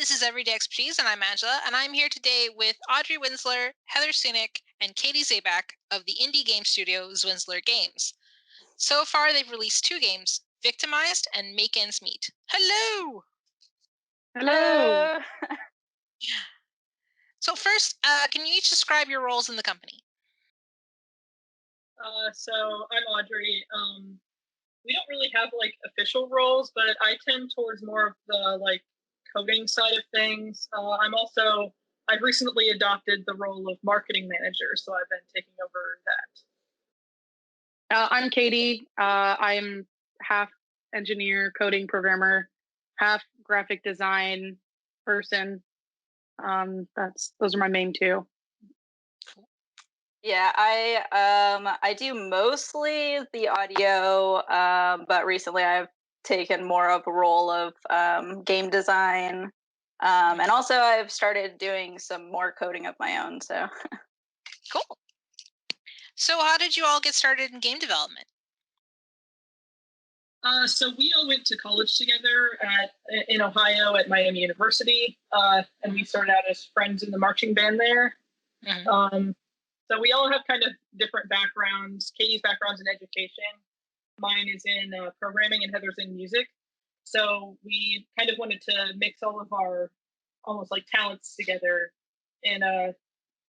this is Everyday Expertise, and I'm Angela, and I'm here today with Audrey Winzeler, Heather Sounik, and Katie Zaback of the indie game studio Zwinzler Games. So far, they've released 2 games, Victimized and Make Ends Meet. Hello! Hello! So first, can you each describe your roles in the company? So I'm Audrey. We don't really have official roles, but I tend towards more of the coding side of things. I've recently adopted the role of marketing manager, so I've been taking over that. I'm Katie. I'm half engineer, coding programmer, half graphic design person. Those are my main 2. Yeah, I do mostly the audio, but recently I've taken more of a role of game design, and also I've started doing some more coding of my own. So Cool. So how did you all get started in game development? So we all went to college together in Ohio at Miami University, and we started out as friends in the marching band there. Mm-hmm. So we all have kind of different backgrounds. Katie's background's in education. Mine is in programming, and Heather's in music. So we kind of wanted to mix all of our almost talents together in a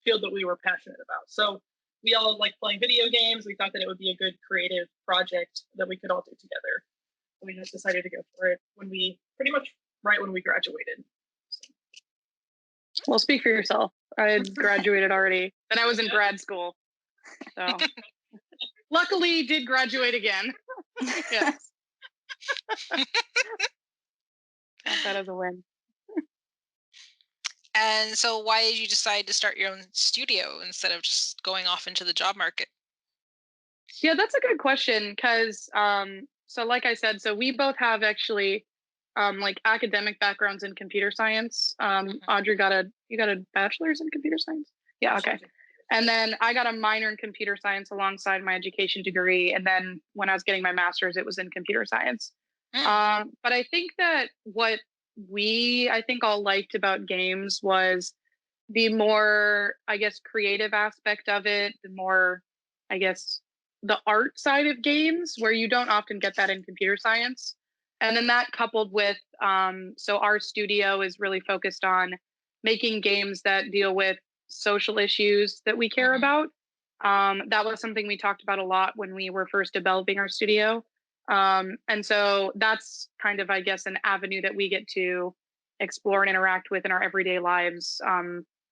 field that we were passionate about. So we all like playing video games. We thought that it would be a good creative project that we could all do together. We just decided to go for it pretty much right when we graduated. Well, speak for yourself. I had graduated already, and I was in grad school. So luckily did graduate again. Yes. Count that as a win. And so why did you decide to start your own studio instead of just going off into the job market? Yeah, that's a good question because, so like I said, so we both have actually academic backgrounds in computer science. Audrey you got a bachelor's in computer science? Yeah, okay. And then I got a minor in computer science alongside my education degree. And then when I was getting my master's, it was in computer science. But I think that what I think all liked about games was the more, I guess, creative aspect of it, the more, I guess, the art side of games where you don't often get that in computer science. And then that coupled with, so our studio is really focused on making games that deal with social issues that we care about. That was something we talked about a lot when we were first developing our studio. And so that's kind of, I guess, an avenue that we get to explore and interact with in our everyday lives,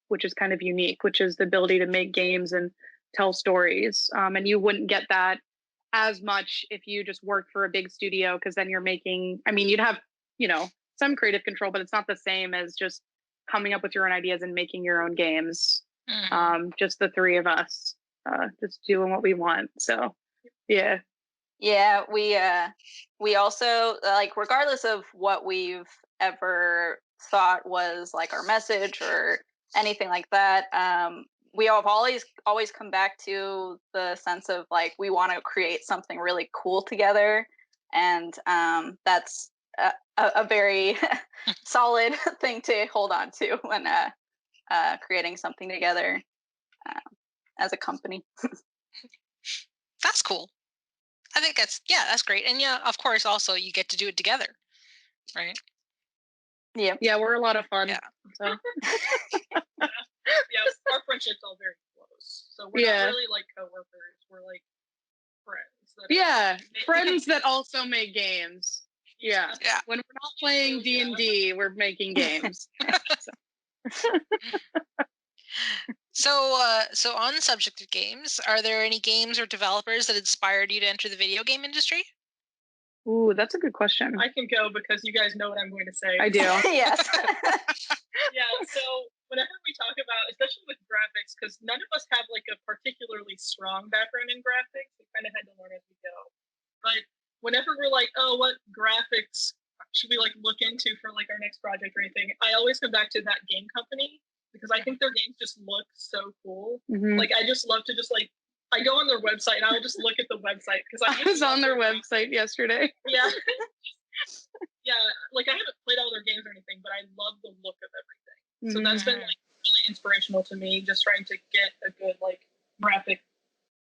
which is kind of unique, which is the ability to make games and tell stories. And you wouldn't get that as much if you just worked for a big studio, because then you're making, you'd have, some creative control, but it's not the same as just coming up with your own ideas and making your own games. Just the 3 of us, just doing what we want. So, yeah. Yeah, we also, regardless of what we've ever thought was our message or anything like that, we have always come back to the sense of we want to create something really cool together, and that's a very solid thing to hold on to when creating something together as a company. That's cool. I think that's great, and of course, also you get to do it together, right? Yeah, we're a lot of fun. Yeah. So. Yeah, our friendship's all very close. So we're not really coworkers. We're friends. Friends that also make games. Yeah. When we're not playing D&D, we're making games. So on the subject of games, are there any games or developers that inspired you to enter the video game industry? Ooh, that's a good question. I can go because you guys know what I'm going to say. I do. Yes. Yeah, so whenever we talk about, especially with graphics, because none of us have a particularly strong background in graphics, we kind of had to learn as we go. But whenever we're what graphics should we look into for our next project or anything, I always come back to that game company because I think their games just look so cool. Mm-hmm. I just love to I go on their website and I'll just look at the website because I was on their website yesterday. Yeah. yeah, like I haven't played all their games or anything, but I love the look of everything. So that's been like really inspirational to me, just trying to get a good like graphic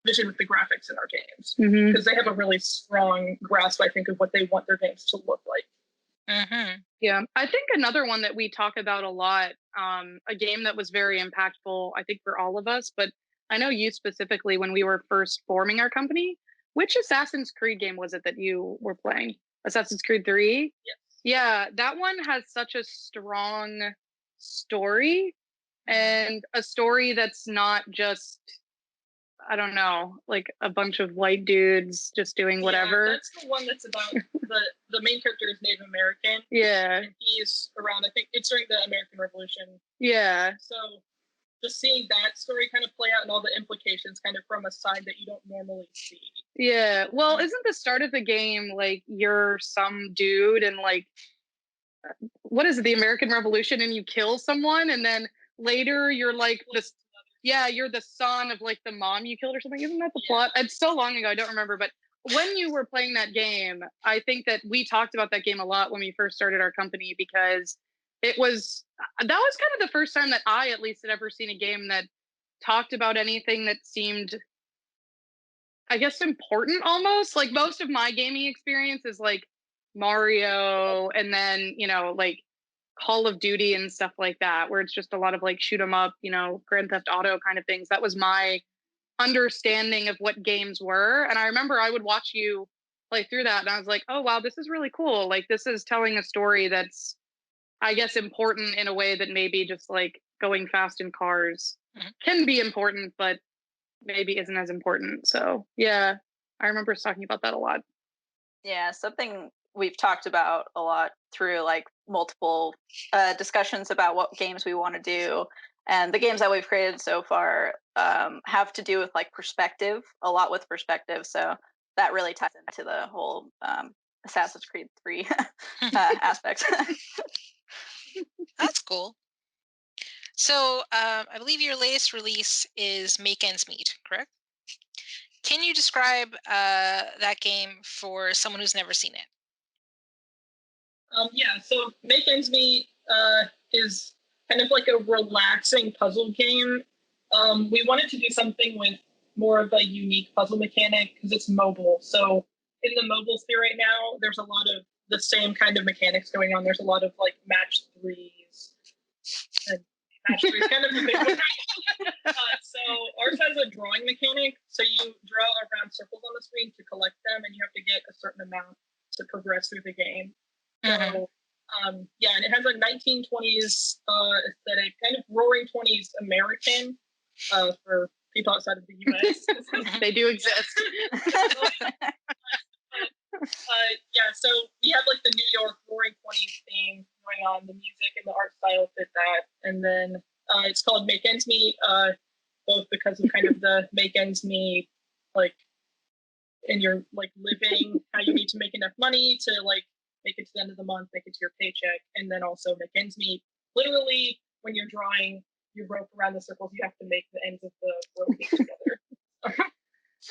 vision with the graphics in our games, because they have a really strong grasp, I think, of what they want their games to look like. Yeah, I think another one that we talk about a lot, a game that was very impactful, I think, for all of us, but I know you specifically when we were first forming our company. Which Assassin's Creed game was it that you were playing? Assassin's Creed 3? Yes. Yeah, that one has such a strong story, and a story that's not just, I don't know, like a bunch of white dudes just doing whatever. Yeah, that's the one that's about the main character is Native American. Yeah. And he's around, I think it's during the American Revolution. Yeah. So just seeing that story kind of play out and all the implications kind of from a side that you don't normally see. Yeah. Well, isn't the start of the game like you're some dude and like, what is it, the American Revolution, and you kill someone, and then later you're like this. Yeah, you're the son of like the mom you killed or something. Isn't that the plot? It's so long ago, I don't remember. But when you were playing that game, I think that we talked about that game a lot when we first started our company, because that was kind of the first time that I at least had ever seen a game that talked about anything that seemed, I guess, important almost. Like most of my gaming experience is like Mario and then, like Call of Duty and stuff like that, where it's just a lot of like shoot 'em up, Grand Theft Auto kind of things. That was my understanding of what games were. And I remember I would watch you play through that and I was like, oh, wow, this is really cool. Like, this is telling a story that's, I guess, important in a way that maybe just like going fast in cars can be important, but maybe isn't as important. So, yeah, I remember us talking about that a lot. Yeah, something we've talked about a lot through like multiple discussions about what games we want to do, and the games that we've created so far have to do with like perspective, a lot with perspective. So that really ties into the whole Assassin's Creed 3 aspect. That's cool. So I believe your latest release is Make Ends Meet, correct? Can you describe that game for someone who's never seen it? Yeah, so Make Ends Meet is kind of like a relaxing puzzle game. We wanted to do something with more of a unique puzzle mechanic because it's mobile. So in the mobile sphere right now, there's a lot of the same kind of mechanics going on. There's a lot of like match threes. And match threes kind of a big one. So ours has a drawing mechanic. So you draw around circles on the screen to collect them, and you have to get a certain amount to progress through the game. So, yeah, and it has a 1920s aesthetic, kind of roaring 20s American for people outside of the US. They do exist. Yeah, so we have like the New York roaring 20s theme going on, the music and the art style fit that. And then it's called Make Ends Meet, both because of kind of the make ends meet, like in your like living, how you need to make enough money to like make it to the end of the month, make it to your paycheck, and then also make ends meet. Literally, when you're drawing your rope around the circles, you have to make the ends of the rope get together.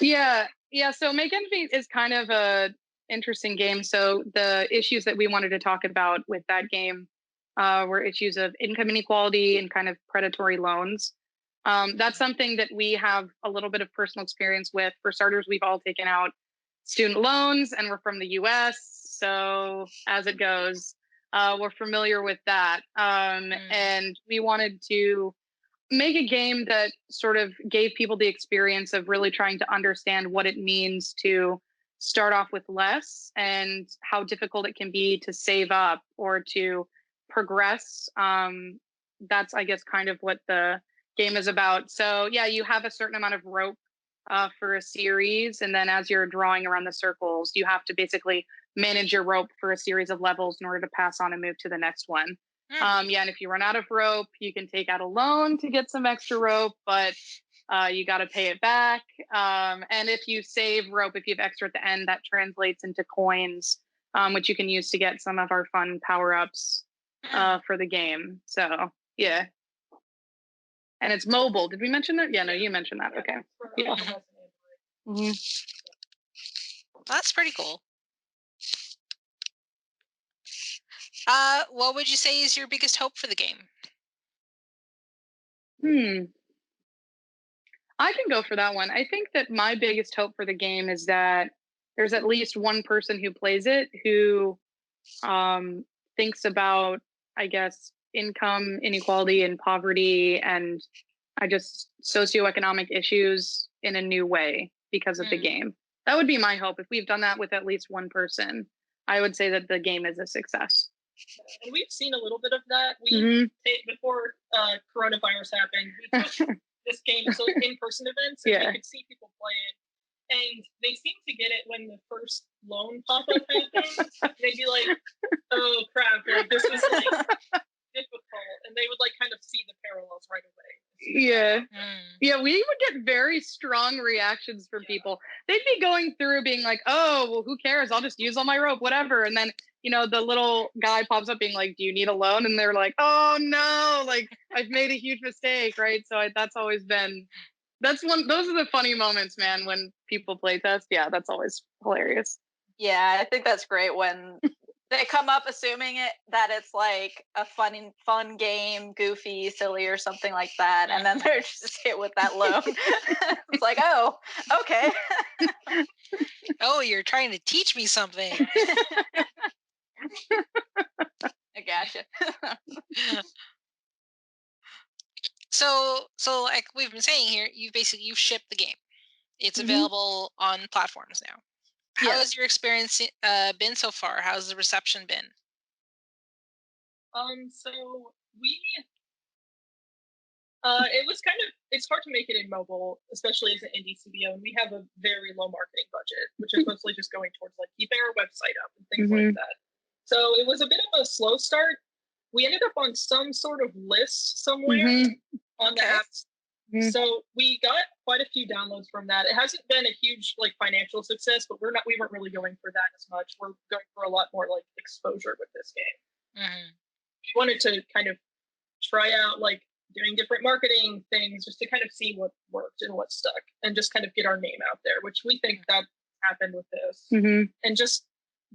Yeah. So Make Ends Meet is kind of a interesting game. So the issues that we wanted to talk about with that game were issues of income inequality and kind of predatory loans. That's something that we have a little bit of personal experience with. For starters, we've all taken out student loans and we're from the US. So as it goes, we're familiar with that. And we wanted to make a game that sort of gave people the experience of really trying to understand what it means to start off with less and how difficult it can be to save up or to progress. That's, I guess, kind of what the game is about. So yeah, you have a certain amount of rope for a series, and then as you're drawing around the circles, you have to basically manage your rope for a series of levels in order to pass on and move to the next one. Yeah, and if you run out of rope, you can take out a loan to get some extra rope, but you got to pay it back. And if you save rope, if you have extra at the end, that translates into coins, which you can use to get some of our fun power-ups for the game. So yeah. And it's mobile. Did we mention that? Yeah, no, you mentioned that. Okay. Yeah. That's pretty cool. What would you say is your biggest hope for the game? I can go for that one. I think that my biggest hope for the game is that there's at least one person who plays it who thinks about, I guess, income inequality and poverty and I just socioeconomic issues in a new way because of the game. That would be my hope. If we've done that with at least one person, I would say that the game is a success. And we've seen a little bit of that. We before coronavirus happened, we took this game to in-person events, and we could see people play it. And they seem to get it when the first loan pop-up happens. They'd be like, "Oh crap! Like this is like difficult," and they would like kind of see the parallels right away. Yeah, we would get very strong reactions from people. They'd be going through being like, "Oh, well, who cares? I'll just use all my rope, whatever." And then the little guy pops up being like, "Do you need a loan?" And they're like, "Oh no, like I've made a huge mistake," right? So that's always been those are the funny moments, man, when people play test. Yeah, that's always hilarious. Yeah, I think that's great when they come up assuming that it's like a fun game, goofy, silly, or something like that, and then they're just hit with that loan. It's like, oh, okay. Oh, you're trying to teach me something. I gotcha. So like we've been saying here, you've shipped the game. It's available on platforms now. How has your experience been so far? How's the reception been? So we it was it's hard to make it in mobile, especially as an indie studio, and we have a very low marketing budget, which is mostly just going towards like keeping our website up and things like that. So it was a bit of a slow start. We ended up on some sort of list somewhere on the apps. So we got quite a few downloads from that. It hasn't been a huge like financial success, but we weren't really going for that as much. We're going for a lot more like exposure with this game. We wanted to kind of try out like doing different marketing things just to kind of see what worked and what stuck and just kind of get our name out there, which we think that happened with this. And just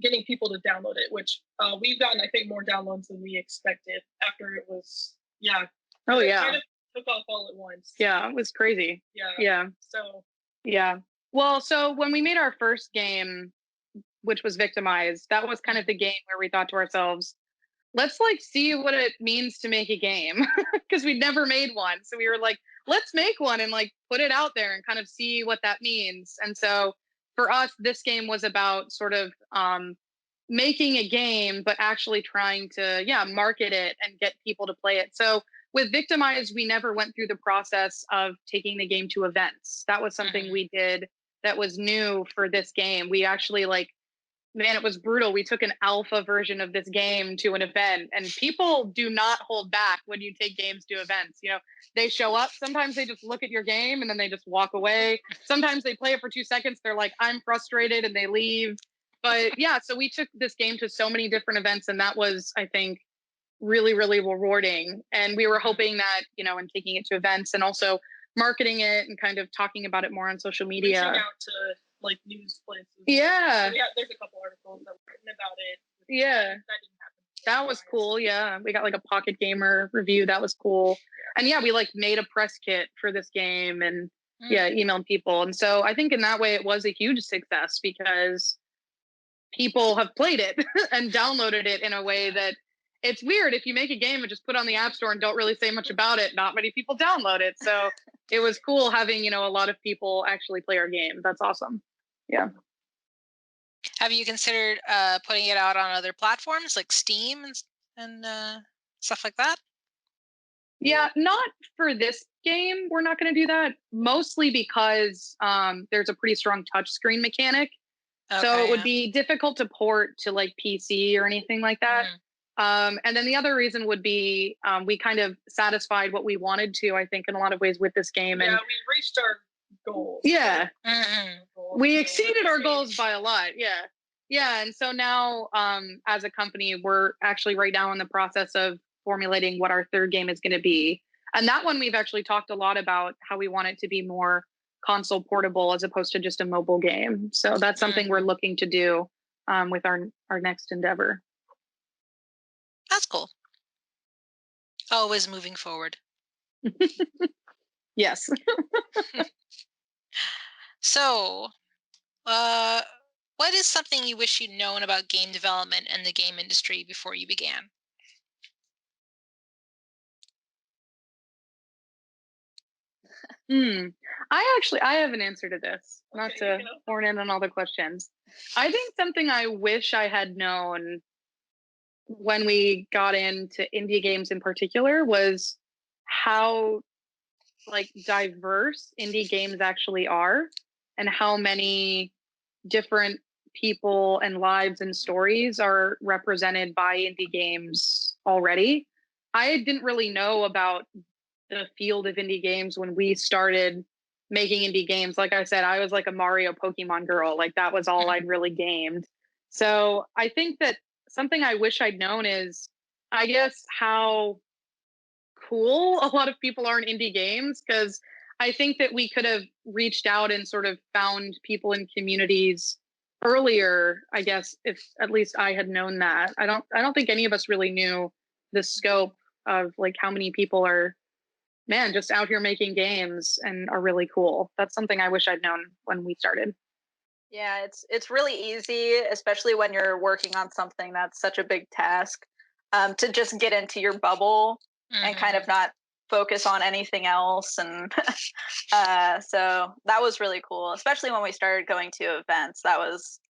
getting people to download it, which we've gotten, I think, more downloads than we expected after it was, It kind of took off all at once. Yeah, it was crazy. Yeah. Well, so when we made our first game, which was Victimized, that was kind of the game where we thought to ourselves, let's like see what it means to make a game because we'd never made one. So we were like, let's make one and like put it out there and kind of see what that means. And so for us, this game was about sort of making a game, but actually trying to, market it and get people to play it. So with Victimized, we never went through the process of taking the game to events. That was something we did that was new for this game. We actually man, it was brutal. We took an alpha version of this game to an event, and people do not hold back when you take games to events. They show up. Sometimes they just look at your game and then they just walk away. Sometimes they play it for 2 seconds. They're like, I'm frustrated, and they leave. But so we took this game to so many different events, and that was, I think, really, really rewarding. And we were hoping that, in taking it to events and also marketing it and kind of talking about it more on social media. Reaching out to like news places. Yeah. So there's a couple articles that were written about it. Yeah. That didn't happen. That was cool. Yeah. We got like a Pocket Gamer review. That was cool. Yeah. And we like made a press kit for this game and emailed people. And so I think in that way it was a huge success because people have played it and downloaded it in a way that it's weird. If you make a game and just put it on the App Store and don't really say much about it, not many people download it. So it was cool having, a lot of people actually play our game. That's awesome. Yeah. Have you considered putting it out on other platforms like Steam and stuff like that? Yeah, not for this game. We're not going to do that. Mostly because there's a pretty strong touchscreen mechanic. Okay, so it would be difficult to port to like PC or anything like that. And then the other reason would be we kind of satisfied what we wanted to, I think, in a lot of ways with this game. Yeah, and we reached our goals. Yeah. We exceeded our goals by a lot. Yeah. Yeah. And so now as a company, we're actually right now in the process of formulating what our third game is going to be. And that one we've actually talked a lot about how we want it to be more console portable as opposed to just a mobile game. So that's something we're looking to do with our next endeavor. cool. Always moving forward. Yes. So, what is something you wish you'd known about game development and the game industry before you began? I have an answer to this, not to horn in on all the questions. I think something I wish I had known when we got into indie games in particular was how like diverse indie games actually are, and how many different people and lives and stories are represented by indie games already. I didn't really know about the field of indie games when we started making indie games. Like I said, I was like a Mario Pokemon girl. Like that was all I'd really gamed. So I think that something I wish I'd known is, I guess, how cool a lot of people are in indie games, because I think that we could have reached out and sort of found people in communities earlier, I guess, if at least I had known that. I don't think any of us really knew the scope of like how many people are, man, just out here making games and are really cool. That's something I wish I'd known when we started. Yeah, it's really easy, especially when you're working on something that's such a big task, to just get into your bubble and kind of not focus on anything else. And so that was really cool, especially when we started going to events. That was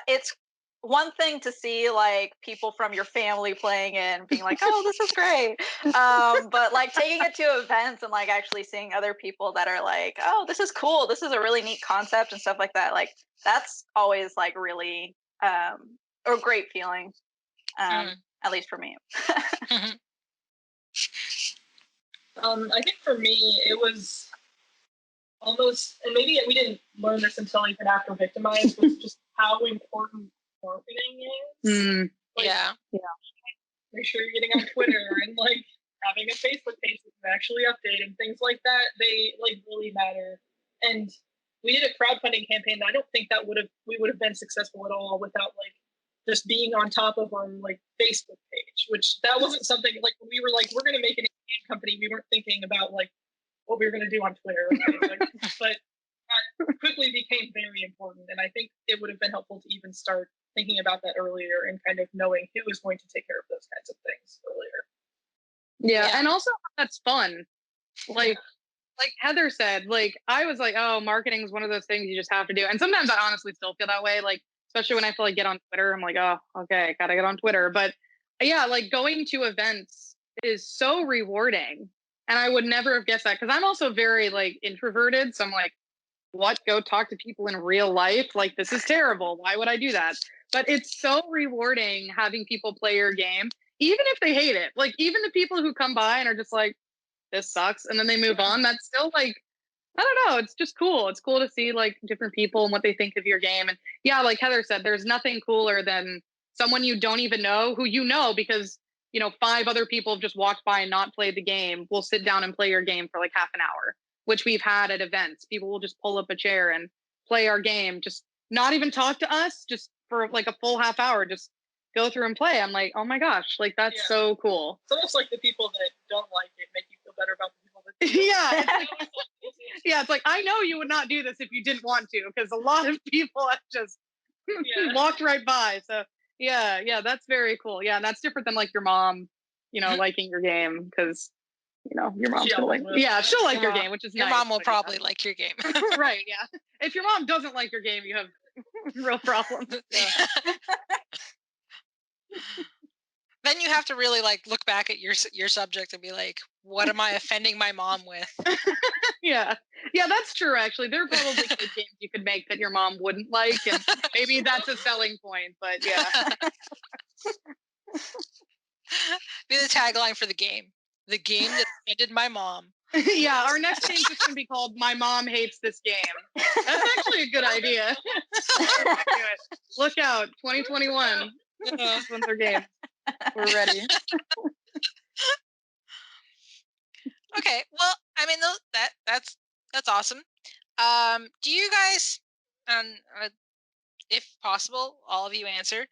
it's one thing to see like people from your family playing it and being like, oh, this is great, but like taking it to events and like actually seeing other people that are like, oh, this is cool, this is a really neat concept and stuff like that, like that's always like really a great feeling, at least for me. I think for me it was almost, and maybe we didn't learn this until even after Victimized, was just how important marketing is. Like, yeah. Make sure you're getting on Twitter and like having a Facebook page that can actually update and things like that. They like really matter. And we did a crowdfunding campaign that I don't think that we would have been successful at all without like just being on top of our like Facebook page, which that wasn't something like when we were like, we're going to make an game company. We weren't thinking about like what we were going to do on Twitter, but that quickly became very important. And I think it would have been helpful to even start thinking about that earlier and kind of knowing who was going to take care of those kinds of things earlier. Yeah. And also that's fun. Like Heather said, like I was like, oh, marketing is one of those things you just have to do. And sometimes I honestly still feel that way. Like, especially when I feel like get on Twitter, I'm like, oh, okay, gotta get on Twitter. But yeah, like going to events is so rewarding. And I would never have guessed that, because I'm also very like introverted. So I'm like, what? Go talk to people in real life? Like, this is terrible. Why would I do that? But it's so rewarding having people play your game, even if they hate it. Like, even the people who come by and are just like, this sucks, and then they move on, that's still like, I don't know, it's just cool. It's cool to see like different people and what they think of your game. And yeah, like Heather said, there's nothing cooler than someone you don't even know, who you know because, you know, 5 other people have just walked by and not played the game, will sit down and play your game for like half an hour, which we've had at events. People will just pull up a chair and play our game, just not even talk to us, just for like a full half hour, just go through and play. I'm like, oh my gosh, like that's so cool. It's almost like the people that don't like it make you feel better about the people that do. Yeah, it's like, I know you would not do this if you didn't want to, because a lot of people have just walked right by. So yeah, that's very cool. Yeah, and that's different than like your mom, you know, liking your game, because you know your mom's gonna like, she'll like your game, which is your nice, mom will probably like your game. Right? Yeah. If your mom doesn't like your game, you have real problems. Then you have to really like look back at your subject and be like, what am I offending my mom with? Yeah, that's true. Actually, there are probably good games you could make that your mom wouldn't like, and maybe that's a selling point. But yeah, be the tagline for the game that offended my mom. Yeah, our next game's just gonna be called "My Mom Hates This Game." That's actually a good idea. Look out, 2021. Zwinzler Games. We're ready. Okay, well, I mean, that's awesome. Do you guys, if possible, all of you answer,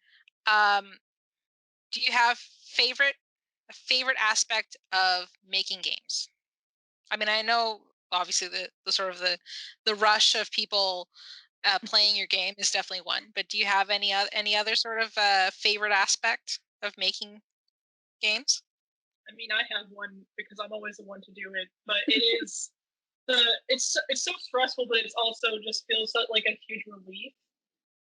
do you have a favorite aspect of making games? I mean, I know obviously the sort of the rush of people playing your game is definitely one, but do you have any other sort of favorite aspect of making games? I mean, I have one because I'm always the one to do it, but it is it's so stressful, but it's also just feels like a huge relief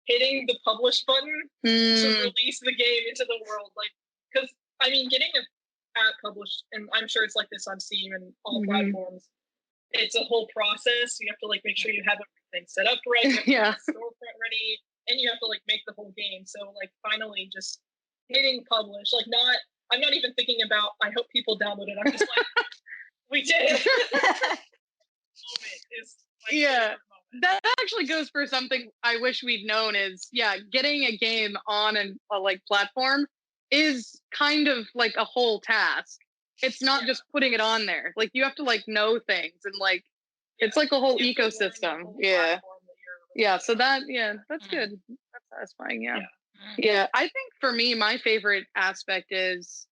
hitting the publish button to release the game into the world. Like, because I mean, getting an app published, and I'm sure it's like this on Steam and all platforms. It's a whole process. You have to like make sure you have everything set up right, you have to have the storefront ready, and you have to like make the whole game. So like finally just hitting publish, like I'm not even thinking about I hope people download it. I'm just like, we did it. That actually goes for something I wish we'd known is getting a game on a like platform is kind of like a whole task. It's not just putting it on there. Like you have to like know things and like it's like a whole ecosystem. So that's good. That's satisfying. Yeah. I think for me, my favorite aspect is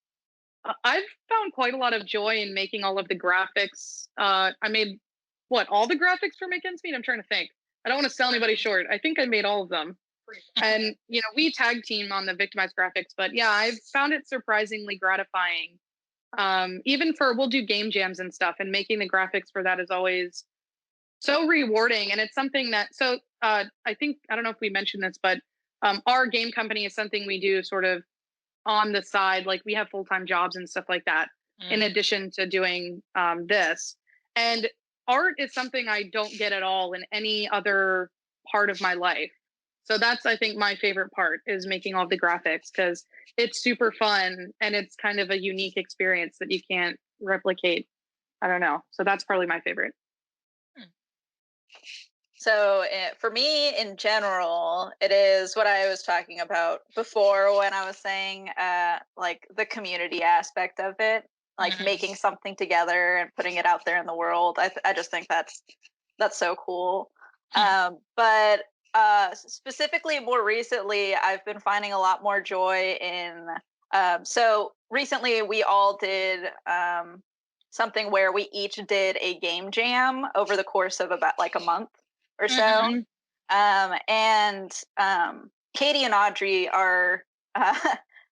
I've found quite a lot of joy in making all of the graphics. I made all the graphics for Make Ends Meet? I'm trying to think. I don't want to sell anybody short. I think I made all of them. And, we tag team on the Victimized graphics, but I've found it surprisingly gratifying. Even we'll do game jams and stuff, and making the graphics for that is always so rewarding. And it's something that, I think, I don't know if we mentioned this, but our game company is something we do sort of on the side. Like we have full-time jobs and stuff like that, in addition to doing this. And art is something I don't get at all in any other part of my life. So that's, I think, my favorite part is making all the graphics because it's super fun and it's kind of a unique experience that you can't replicate. I don't know. So that's probably my favorite. So for me, in general, it is what I was talking about before when I was saying like the community aspect of it, like making something together and putting it out there in the world. I just think that's so cool. But specifically, more recently, I've been finding a lot more joy in. So recently, we all did something where we each did a game jam over the course of about like a month or so. And Katie and Audrey are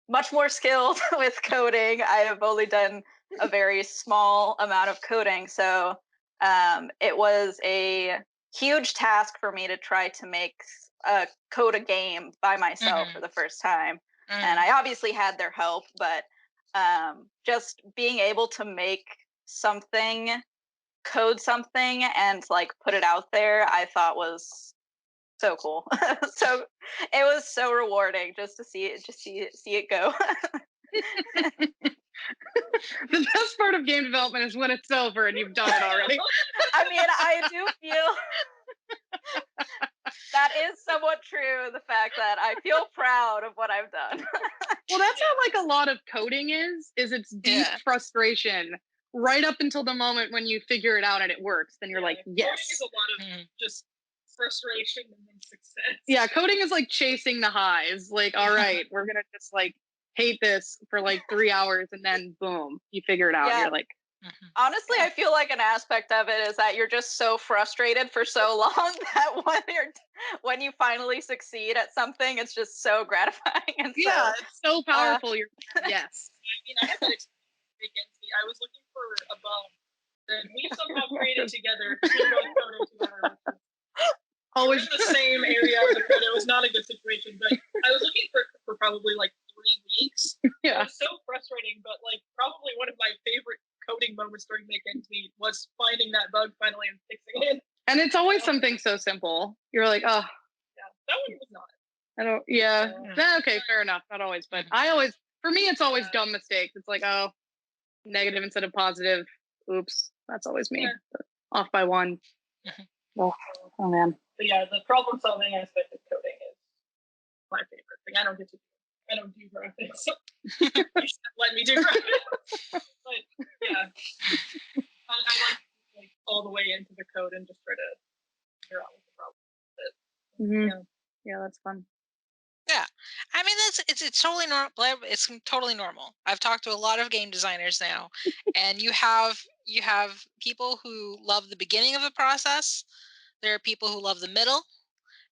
much more skilled with coding. I have only done a very small amount of coding. So it was a huge task for me to try to code a game by myself for the first time. And I obviously had their help, but just being able to code something and like put it out there, I thought was so cool. So it was so rewarding just to see it go. The best part of game development is when it's over and you've done it already. I mean, I do feel that is somewhat true. The fact that I feel proud of what I've done. Well, that's how like a lot of coding is it's deep frustration right up until the moment when you figure it out and it works. Then you're like, yes. Coding is a lot of just frustration and then success. Yeah, coding is like chasing the highs. Like, all right, we're gonna just like hate this for like 3 hours and then boom, you figure it out. You're like, honestly, I feel like an aspect of it is that you're just so frustrated for so long that when you finally succeed at something, it's just so gratifying. And it's so powerful. Yes. I mean, I had that experience. I was looking for a bug that we somehow created together. We both coded together. Always in the same area of the code. It was not a good situation, but I was looking for probably like 3 weeks. Yeah. It was so frustrating, but like probably one of my favorite coding moments during Make Ends Meet was finding that bug finally and fixing it. And it's always something so simple. You're like, oh. Yeah, that one was not. I don't, okay, fair enough. Not always, but for me, it's always dumb mistakes. It's like, oh, negative instead of positive. Oops, that's always me. Off by 1. Oh man. But yeah, the problem solving aspect of coding is my favorite thing. I don't do graphics. You should let me do graphics. But yeah, I like all the way into the code and just try to figure out what the problem is. Yeah, that's fun. Yeah, I mean, it's totally normal. It's totally normal. I've talked to a lot of game designers now, and you have people who love the beginning of the process. There are people who love the middle,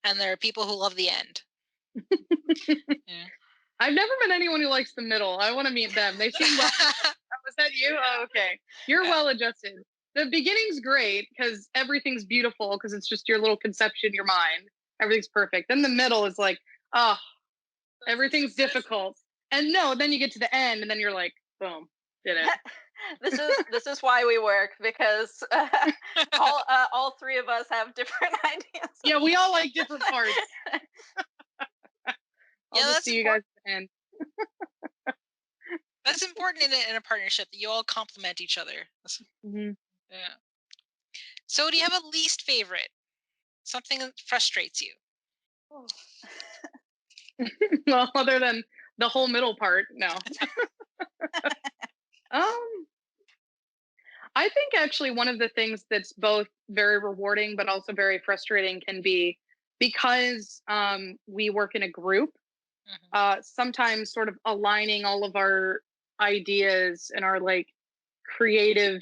and there are people who love the end. Yeah. I've never met anyone who likes the middle. I want to meet them. They seem well. Was that you? Oh, okay. You're well adjusted. The beginning's great because everything's beautiful because it's just your little conception in your mind. Everything's perfect. Then the middle is like, oh, everything's difficult. And no, then you get to the end and then you're like, boom, did it. This is why we work, because all three of us have different ideas. Yeah, we all like different parts. I'll just see you guys at the end. That's important in a partnership, that you all complement each other. Mm-hmm. Yeah. So, do you have a least favorite? Something that frustrates you? Well, other than the whole middle part, no. I think actually one of the things that's both very rewarding but also very frustrating can be because we work in a group. Sometimes sort of aligning all of our ideas and our like creative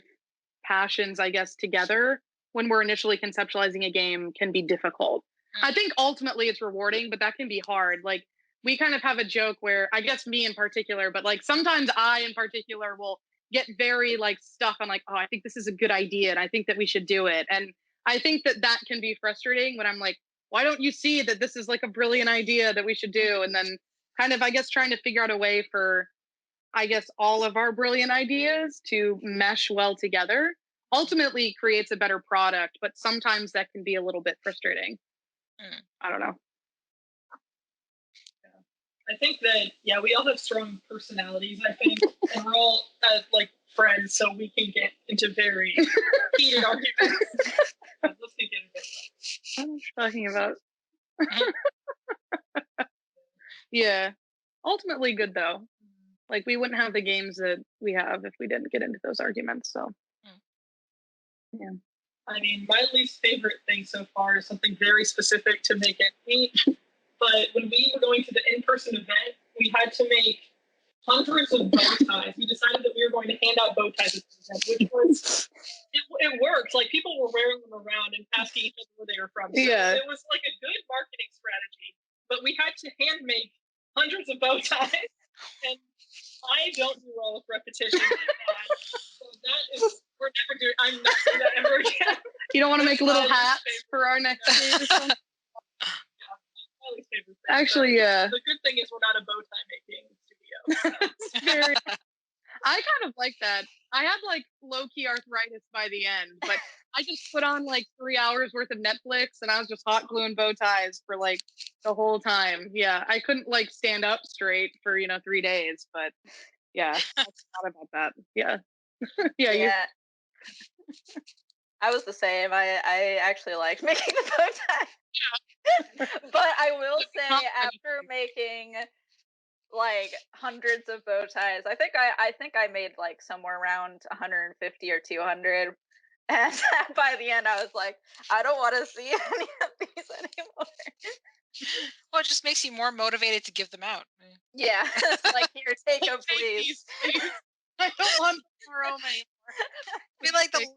passions, I guess, together when we're initially conceptualizing a game can be difficult. I think ultimately it's rewarding, but that can be hard. Like we kind of have a joke where, I guess me in particular, but like sometimes I in particular will get very like stuck on like, oh, I think this is a good idea and I think that we should do it. And I think that that can be frustrating when I'm like, why don't you see that this is like a brilliant idea that we should do? And then kind of, I guess, trying to figure out a way for, I guess, all of our brilliant ideas to mesh well together ultimately creates a better product, but sometimes that can be a little bit frustrating. I don't know. I think that, yeah, we all have strong personalities, I think, and we're all like friends, so we can get into very heated arguments. Let's get into it. What am I talking about? Yeah. Ultimately good, though. Like, we wouldn't have the games that we have if we didn't get into those arguments, so. Yeah. I mean, my least favorite thing so far is something very specific to make it neat. But when we were going to the in-person event, we had to make hundreds of bow ties. We decided that we were going to hand out bow ties at this event, which was, it worked. Like, people were wearing them around and asking each other where they were from. So it was like a good marketing strategy. But we had to hand make hundreds of bow ties. And I don't do well with repetition like that. So that is, we're never doing, I'm not doing that ever again. You don't want to make little hats for our next game or something? Favorite thing. Actually, yeah. The good thing is we're not a bow tie making studio. I kind of like that. I had like low-key arthritis by the end, but I just put on like 3 hours worth of Netflix and I was just hot gluing bow ties for like the whole time. Yeah, I couldn't like stand up straight for 3 days, but yeah, I thought about that. Yeah. Yeah. I was the same. I actually liked making the bow tie. But I will say, after making like hundreds of bow ties, I think I made like somewhere around 150 or 200, and by the end I was like, I don't want to see any of these anymore. Well, it just makes you more motivated to give them out. Yeah, like, here, take them, please. I don't want more anymore. Be like the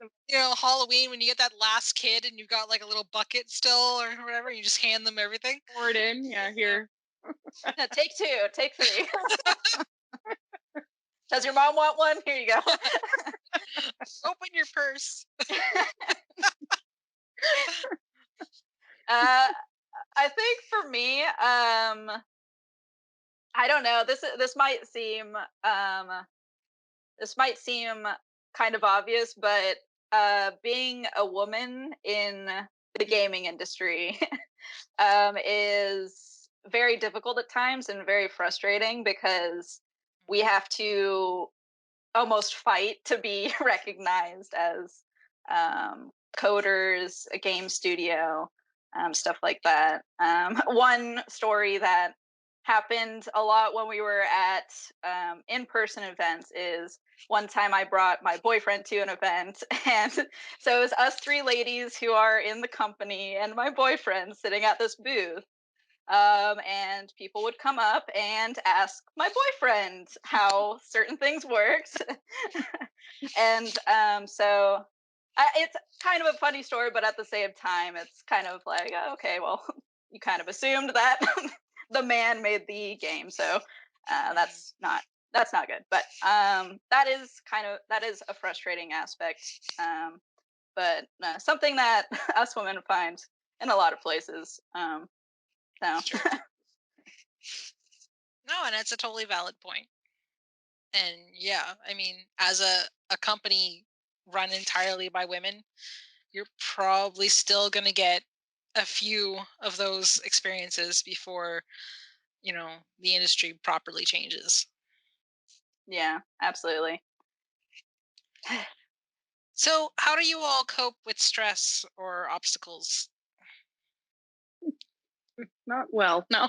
Halloween when you get that last kid and you've got like a little bucket still or whatever, you just hand them everything. Pour it in, yeah, here. No, take 2, take 3. Does your mom want one? Here you go. Open your purse. I think for me, I don't know. This might seem kind of obvious, but being a woman in the gaming industry is very difficult at times and very frustrating, because we have to almost fight to be recognized as coders, a game studio, stuff like that. One story that happened a lot when we were at in-person events is one time I brought my boyfriend to an event, and so it was us 3 ladies who are in the company and my boyfriend sitting at this booth, and people would come up and ask my boyfriend how certain things worked. And so it's kind of a funny story, but at the same time, it's kind of like, oh, okay, well, you kind of assumed that the man made the game, so that's not good. But that is a frustrating aspect, but something that us women find in a lot of places. So. No, and it's a totally valid point. And yeah, I mean, as a company run entirely by women, you're probably still going to get a few of those experiences before, the industry properly changes. Yeah, absolutely. So, how do you all cope with stress or obstacles? Not well, no.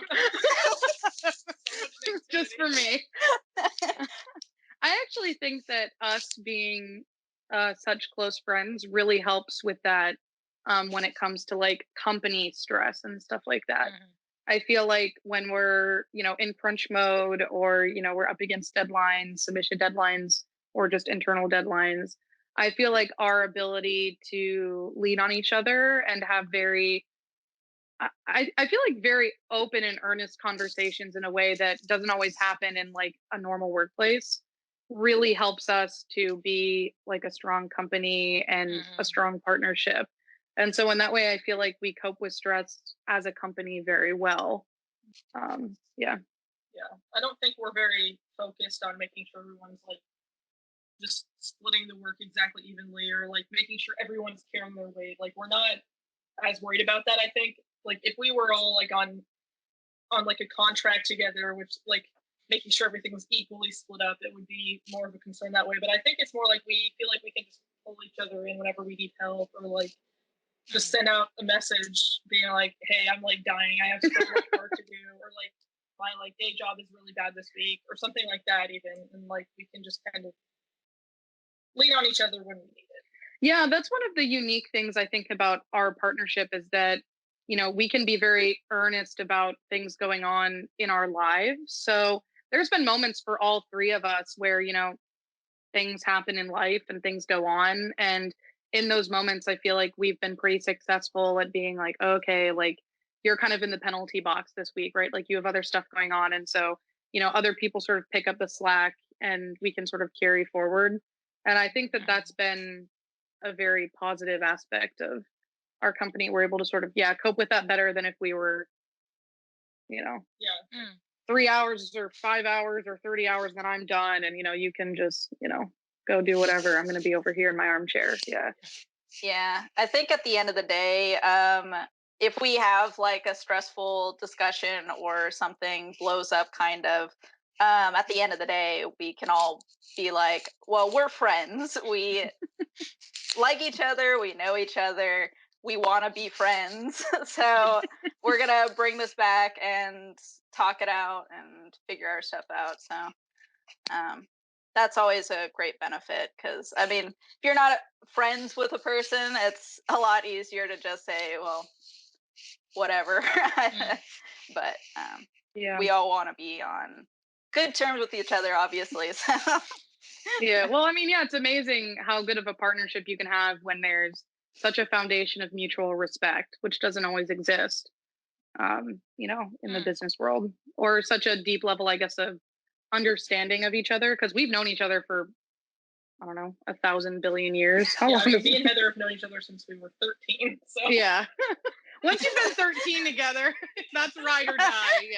Just for me. I actually think that us being such close friends really helps with that when it comes to like company stress and stuff like that. Mhm. I feel like when we're, in crunch mode or, we're up against deadlines, submission deadlines, or just internal deadlines, I feel like our ability to lean on each other and have I feel like very open and earnest conversations in a way that doesn't always happen in like a normal workplace really helps us to be like a strong company and a Mhm. strong partnership. And so in that way, I feel like we cope with stress as a company very well. Yeah. Yeah, I don't think we're very focused on making sure everyone's like just splitting the work exactly evenly or like making sure everyone's carrying their weight. Like we're not as worried about that. I think like if we were all like on like a contract together, which like making sure everything was equally split up, it would be more of a concern that way. But I think it's more like we feel like we can just pull each other in whenever we need help, or like just send out a message being like, hey, I'm like dying, I have so much work to do, or like my like day job is really bad this week, or something like that even, and like we can just kind of lean on each other when we need it. Yeah, that's one of the unique things I think about our partnership is that, we can be very earnest about things going on in our lives. So there's been moments for all three of us where, things happen in life and things go on. And in those moments, I feel like we've been pretty successful at being like, okay, like you're kind of in the penalty box this week, right? Like you have other stuff going on. And so, other people sort of pick up the slack and we can sort of carry forward. And I think that that's been a very positive aspect of our company. We're able to sort of, cope with that better than if we were, Yeah. 3 hours or 5 hours or 30 hours, then I'm done. And, you can just, go do whatever. I'm going to be over here in my armchair. Yeah. Yeah, I think at the end of the day, if we have like a stressful discussion or something blows up, kind of, at the end of the day, we can all be like, well, we're friends. We like each other. We know each other. We want to be friends. So we're going to bring this back and talk it out and figure our stuff out. So that's always a great benefit because, I mean, if you're not friends with a person, it's a lot easier to just say, well, whatever. But Yeah. we all want to be on good terms with each other, obviously. So. Yeah. Well, I mean, yeah, it's amazing how good of a partnership you can have when there's such a foundation of mutual respect, which doesn't always exist, in the business world, or such a deep level, I guess, of understanding of each other, because we've known each other for, I don't know, 1,000 billion years. How long? Me and Heather have known each other since we were 13. So yeah. Once you've been 13 together, that's ride or die.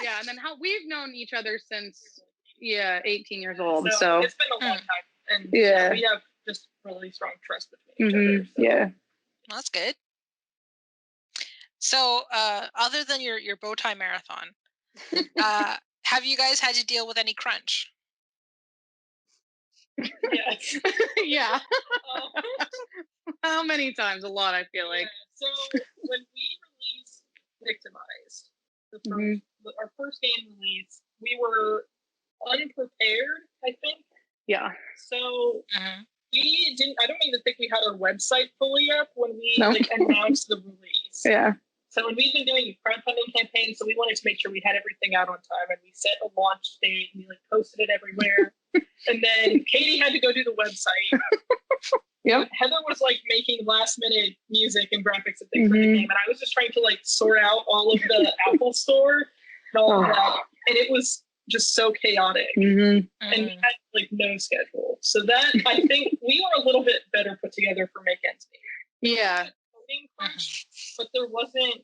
Yeah. And then we've known each other since 18 years old. So it's been a long time, and we have just really strong trust between each other. So. Yeah. Well, that's good. So, other than your bow tie marathon, have you guys had to deal with any crunch? Yes. Yeah. How many times? A lot, I feel like. So when we released Victimized, our first game release, we were unprepared, I think. Yeah. So we didn't. I don't even think we had our website fully up when we announced the release. Yeah. So when we've been doing crowdfunding campaigns, so we wanted to make sure we had everything out on time, and we set a launch date and we like posted it everywhere. And then Katie had to go do the website. Yep. Heather was like making last minute music and graphics and things for the game, and I was just trying to like sort out all of the Apple Store and all of that, and it was just so chaotic. And we had like no schedule, so that I think we were a little bit better put together for Make Ends Meet. Yeah. But there wasn't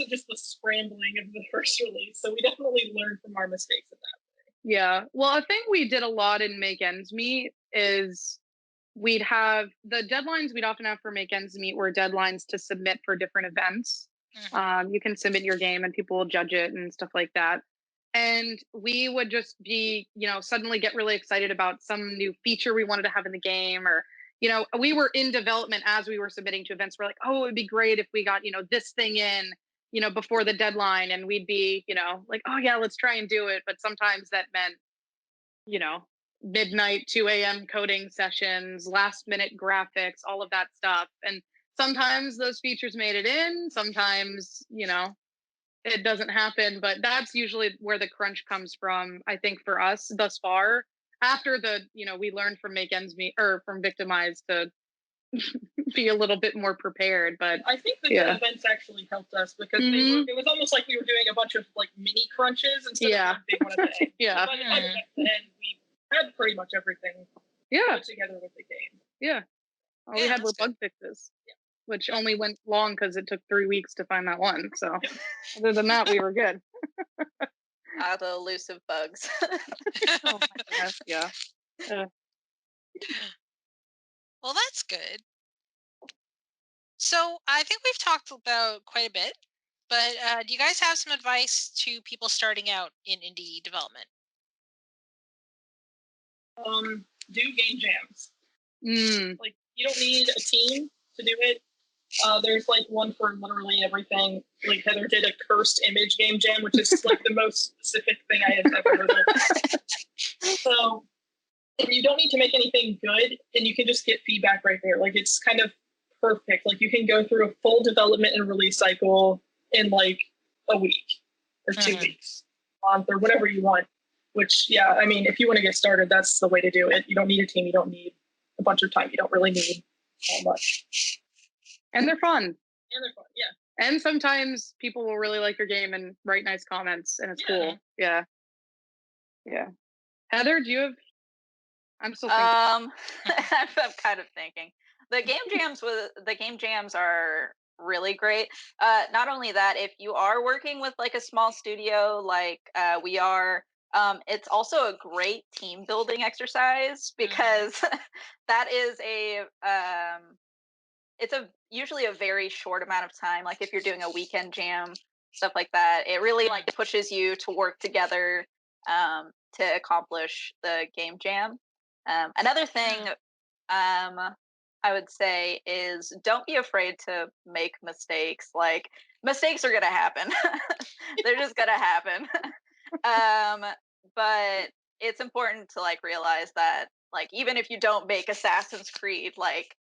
just the scrambling of the first release, so we definitely learned from our mistakes in that way. Yeah. Well, a thing we did a lot in Make Ends Meet is we'd have the deadlines we'd often have for Make Ends Meet were deadlines to submit for different events. You can submit your game and people will judge it and stuff like that. And we would just be, suddenly get really excited about some new feature we wanted to have in the game, or, we were in development as we were submitting to events. We're like, oh, it would be great if we got, this thing in, before the deadline. And we'd be, like, oh yeah, let's try and do it. But sometimes that meant, midnight, 2 a.m. coding sessions, last minute graphics, all of that stuff. And sometimes those features made it in, sometimes, it doesn't happen, but that's usually where the crunch comes from, I think, for us thus far. After we learned from Make Ends Meet or from Victimized to be a little bit more prepared. But I think the events actually helped us because it was almost like we were doing a bunch of like mini crunches instead of a big one at the end. Yeah. So by the time we got to the end, we had pretty much everything put together with the game. Yeah. All we had were bug fixes. Yeah. Which only went long because it took 3 weeks to find that one. So other than that, we were good. The elusive bugs. Oh my gosh, yeah. Well, that's good. So I think we've talked about quite a bit, but do you guys have some advice to people starting out in indie development? Do game jams. Like, you don't need a team to do it. There's like one for literally everything. Like Heather did a cursed image game jam, which is like the most specific thing I have ever heard of. So, and you don't need to make anything good, and you can just get feedback right there. Like, it's kind of perfect. Like, you can go through a full development and release cycle in like a week or 2 weeks, a month, or whatever you want. Which, yeah, I mean, if you want to get started, that's the way to do it. You don't need a team. You don't need a bunch of time. You don't really need that much. And they're fun. Yeah. And sometimes people will really like your game and write nice comments, and it's cool. Yeah. Yeah. Heather, do you have? I'm still thinking. I'm kind of thinking. The game jams are really great. Not only that, if you are working with like a small studio like we are, it's also a great team building exercise because that is it's usually a very short amount of time. Like if you're doing a weekend jam, stuff like that, it really like pushes you to work together to accomplish the game jam. Another thing I would say is don't be afraid to make mistakes. Like mistakes are gonna happen. They're just gonna happen. But it's important to like realize that like even if you don't make Assassin's Creed, like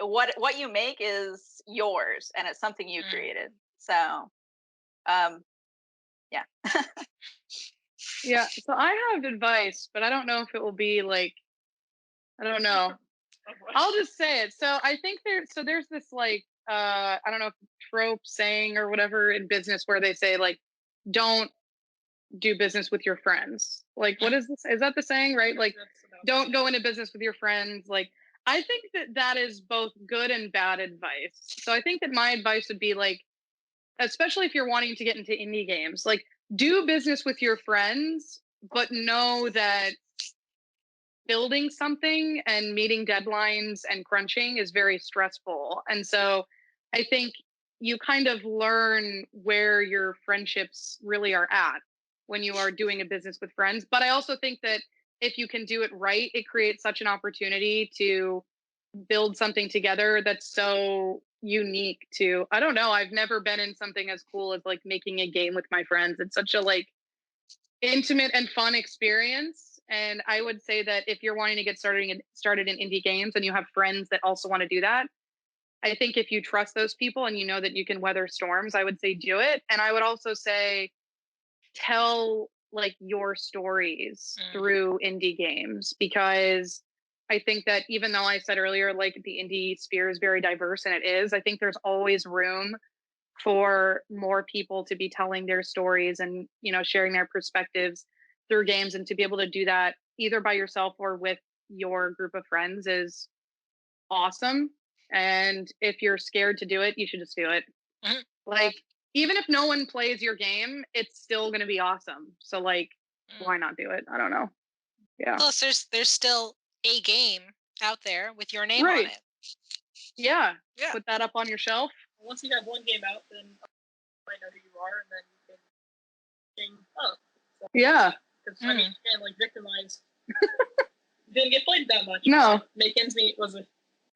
what you make is yours and it's something you created. So yeah. Yeah, so I have advice, but I don't know if it will be like, I don't know. I'll just say it. So I think there's this like I don't know, trope saying or whatever in business where they say like, don't do business with your friends. Like, what is this? Is that the saying, right? Like, don't go into business with your friends. Like, I think that is both good and bad advice. So I think that my advice would be like, especially if you're wanting to get into indie games, like do business with your friends, but know that building something and meeting deadlines and crunching is very stressful. And so I think you kind of learn where your friendships really are at when you are doing a business with friends. But I also think that if you can do it right, it creates such an opportunity to build something together that's so unique to, I don't know, I've never been in something as cool as like making a game with my friends. It's such a like intimate and fun experience. And I would say that if you're wanting to get started in indie games and you have friends that also want to do that, I think if you trust those people and you know that you can weather storms, I would say do it. And I would also say tell like your stories through indie games, because I think that even though I said earlier, like the indie sphere is very diverse, and it is, I think there's always room for more people to be telling their stories and, you know, sharing their perspectives through games, and to be able to do that either by yourself or with your group of friends is awesome. And if you're scared to do it, you should just do it. Like, even if no one plays your game, it's still going to be awesome. So like, why not do it? I don't know. Yeah. Plus, there's still a game out there with your name on it. Yeah. Put that up on your shelf. Once you have one game out, then I know who you are, and then you can game up. So, yeah. Because I mean, again, like Victimized didn't get played that much. No. Make Ends Meet was a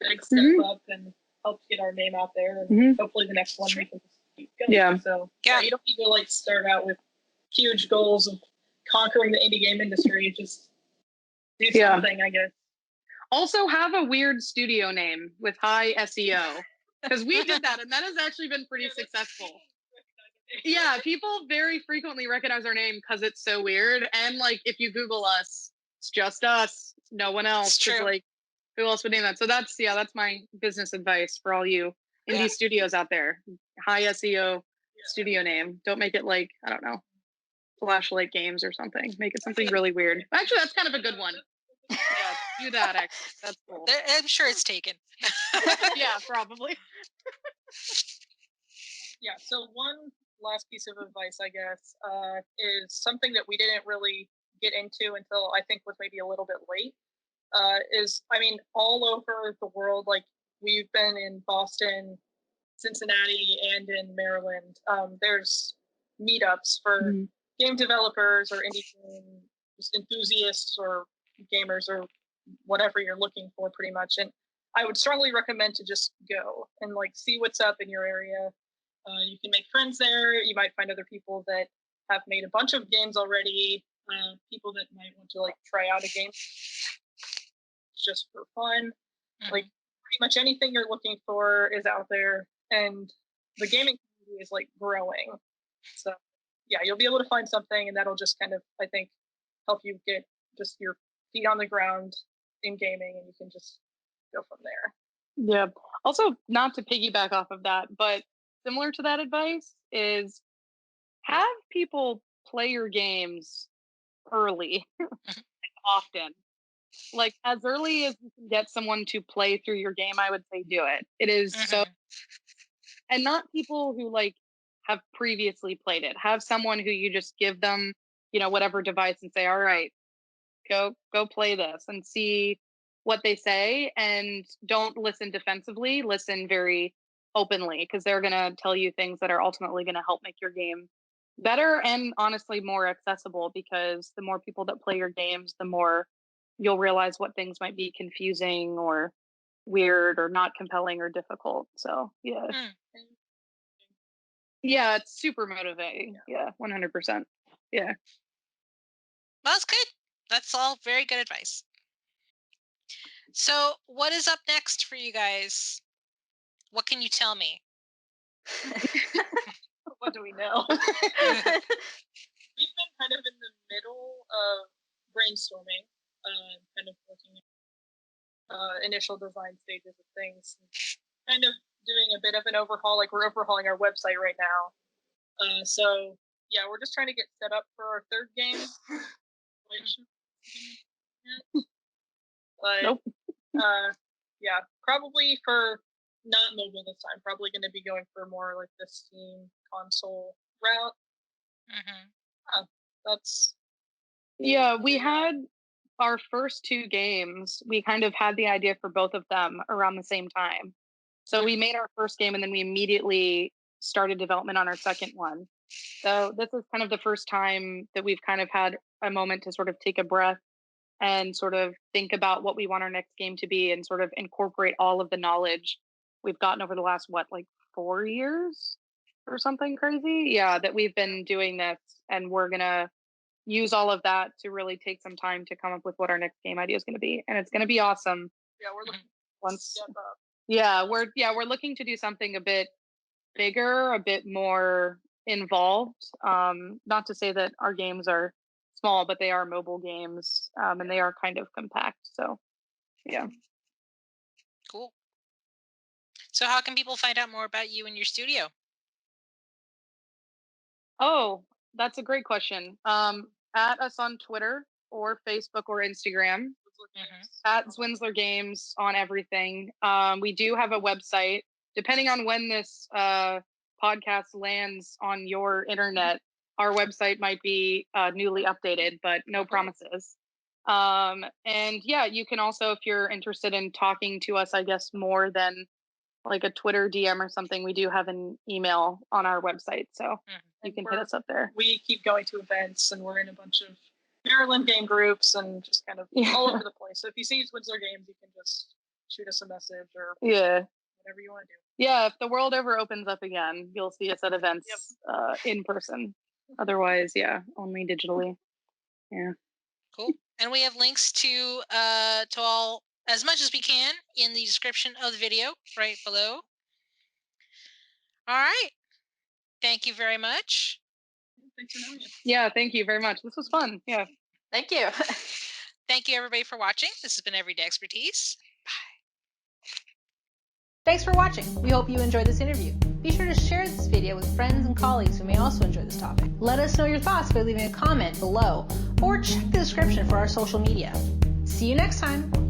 big step up and helped get our name out there, and hopefully the next one we can just keep going. Yeah. So you don't need to like start out with huge goals of conquering the indie game industry. Just do something, I guess. Also, have a weird studio name with high SEO, because we did that, and that has actually been pretty successful. Yeah, people very frequently recognize our name because it's so weird, and like if you Google us, it's just us, no one else. It's true. Like, who else would name that? So that's my business advice for all you indie studios out there. High SEO studio name. Don't make it like, I don't know, Flashlight Games or something. Make it something really weird. Actually, that's kind of a good one. Yeah, do that. Actually, that's cool. I'm sure it's taken. Yeah, probably. Yeah. So one last piece of advice, I guess, is something that we didn't really get into until I think was maybe a little bit late. Is, I mean, all over the world, like we've been in Boston, Cincinnati, and in Maryland. There's meetups for game developers or indie game enthusiasts or gamers or whatever you're looking for, pretty much. And I would strongly recommend to just go and like see what's up in your area. You can make friends there. You might find other people that have made a bunch of games already. People that might want to like try out a game just for fun. Like pretty much anything you're looking for is out there, and the gaming community is like growing. So yeah, you'll be able to find something, and that'll just kind of, I think, help you get just your feet on the ground in gaming, and you can just go from there. Yeah. Also, not to piggyback off of that, but similar to that advice is have people play your games early often. Like as early as you can get someone to play through your game, I would say do it. It is so, and not people who like have previously played it. Have someone who you just give them, you know, whatever device and say, all right, go play this and see what they say, and don't listen defensively, listen very openly, because they're going to tell you things that are ultimately going to help make your game better and honestly more accessible, because the more people that play your games, the more you'll realize what things might be confusing or weird or not compelling or difficult. So yeah, it's super motivating. Yeah, 100%. Yeah. Well, that's good. That's all very good advice. So what is up next for you guys? What can you tell me? What do we know? We've been kind of in the middle of brainstorming, kind of looking at initial design stages of things, and kind of doing a bit of an overhaul. Like we're overhauling our website right now. So yeah, we're just trying to get set up for our third game. But yeah, probably for not mobile this time. Probably going to be going for more like the Steam console route. We had our first two games. We kind of had the idea for both of them around the same time. So we made our first game, and then we immediately started development on our second one. So this is kind of the first time that we've kind of had a moment to sort of take a breath and sort of think about what we want our next game to be, and sort of incorporate all of the knowledge we've gotten over the last, 4 years or something crazy? Yeah, that we've been doing this, and we're going to use all of that to really take some time to come up with what our next game idea is going to be. And it's going to be awesome. Yeah, we're looking once we're looking to do something a bit bigger, a bit more involved. Not to say that our games are small, but they are mobile games, and they are kind of compact. So, yeah. Cool. So how can people find out more about you and your studio? Oh, that's a great question. At us on Twitter or Facebook or Instagram. At Zwinzler Games on everything. We do have a website. Depending on when this podcast lands on your internet, our website might be newly updated, but no promises. And yeah, you can also, if you're interested in talking to us, I guess more than like a Twitter DM or something, we do have an email on our website, so you can hit us up there. We keep going to events, and we're in a bunch of Maryland game groups and just kind of all over the place. So if you see Zwinzler Games, you can just shoot us a message or whatever you want to do. Yeah, if the world ever opens up again, you'll see us at events in person. Otherwise, only digitally. Yeah. Cool. And we have links to all, as much as we can, in the description of the video right below. All right. Thank you very much. Thanks for having us. Yeah, thank you very much. This was fun. Yeah. Thank you. Thank you, everybody, for watching. This has been Everyday Expertise. Bye. Thanks for watching. We hope you enjoyed this interview. Be sure to share this video with friends and colleagues who may also enjoy this topic. Let us know your thoughts by leaving a comment below or check the description for our social media. See you next time.